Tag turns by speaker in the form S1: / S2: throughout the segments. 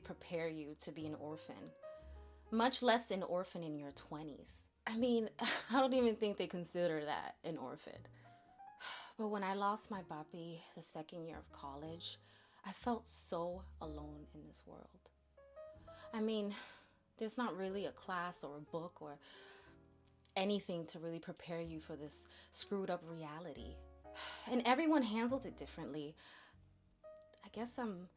S1: prepare you to be an orphan, much less an orphan in your 20s. I mean, I don't even think they consider that an orphan. But when I lost my papi the second year of college, I felt so alone in this world. I mean, there's not really a class or a book or anything to really prepare you for this screwed up reality. And everyone handles it differently. I guess I'm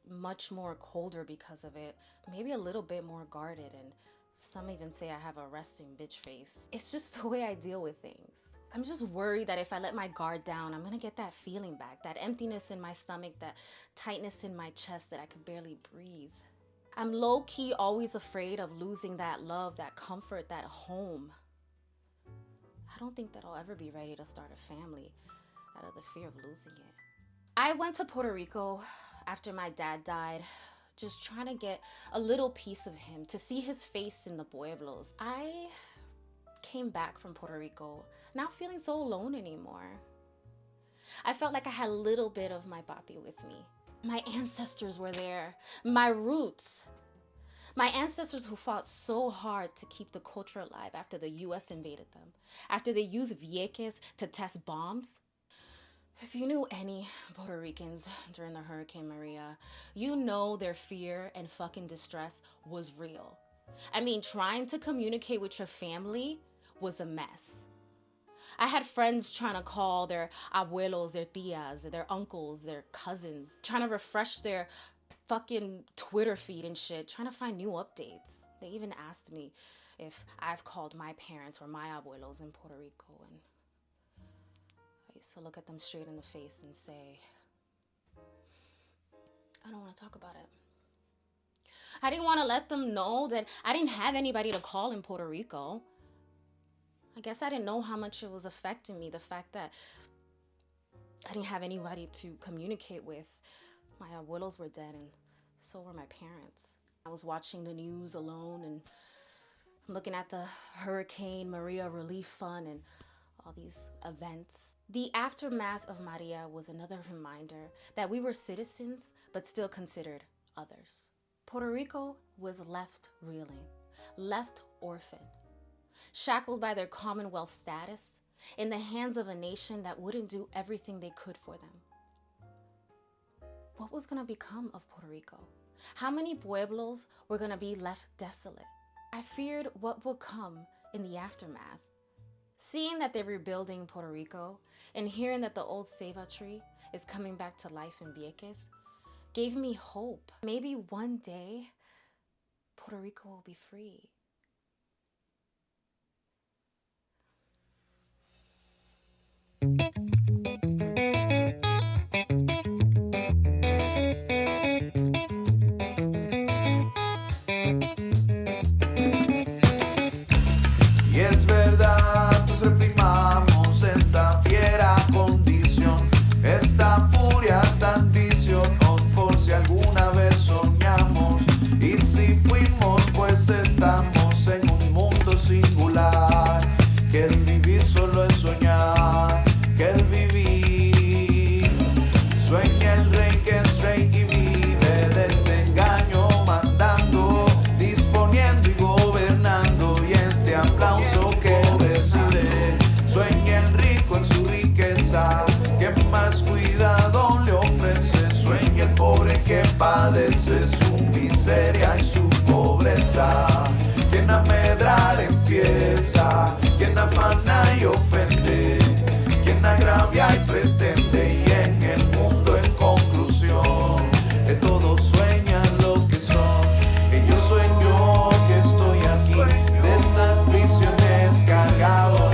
S1: much more colder because of it, maybe a little bit more guarded, and some even say I have a resting bitch face. It's just the way I deal with things. I'm just worried that if I let my guard down, I'm gonna get that feeling back, that emptiness in my stomach, that tightness in my chest that I could barely breathe. I'm low-key always afraid of losing that love, that comfort, that home. I don't think that I'll ever be ready to start a family out of the fear of losing it. I went to Puerto Rico after my dad died, just trying to get a little piece of him, to see his face in the pueblos. I came back from Puerto Rico not feeling so alone anymore. I felt like I had a little bit of my papi with me. My ancestors were there, my roots. My ancestors who fought so hard to keep the culture alive after the US invaded them, after they used Vieques to test bombs. If you knew any Puerto Ricans during the Hurricane Maria, you know their fear and fucking distress was real. I mean, trying to communicate with your family was a mess. I had friends trying to call their abuelos, their tias, their uncles, their cousins, trying to refresh their fucking Twitter feed and shit, trying to find new updates. They even asked me if I've called my parents or my abuelos in Puerto Rico, and I used to look at them straight in the face and say, I don't want to talk about it. I didn't want to let them know that I didn't have anybody to call in Puerto Rico. I guess I didn't know how much it was affecting me, the fact that I didn't have anybody to communicate with. My abuelos were dead, and so were my parents. I was watching the news alone and looking at the Hurricane Maria Relief Fund and all these events. The aftermath of Maria was another reminder that we were citizens, but still considered others. Puerto Rico was left reeling, left orphaned, shackled by their Commonwealth status, in the hands of a nation that wouldn't do everything they could for them. What was gonna become of Puerto Rico? How many pueblos were gonna be left desolate? I feared what would come in the aftermath. Seeing that they're rebuilding Puerto Rico and hearing that the old ceiba tree is coming back to life in Vieques gave me hope. Maybe one day, Puerto Rico will be free.
S2: Y es verdad, pues reprimamos esta fiera condición, esta furia, esta ambición, por si alguna vez soñamos. Y si fuimos, pues estamos en un mundo singular, que el vivir solo es soñar, que el vivir sueña el rey que es rey y vive de este engaño, mandando, disponiendo y gobernando, y este aplauso que recibe, sueña el rico en su riqueza, que más cuidado le ofrece, sueña el pobre que padece su miseria y su pobreza, quien a medrar empieza, quien afana y ofende, quien agravia y pretende, y en el mundo en conclusión, que todos sueñan lo que son, que yo sueño que estoy aquí, de estas prisiones cargado.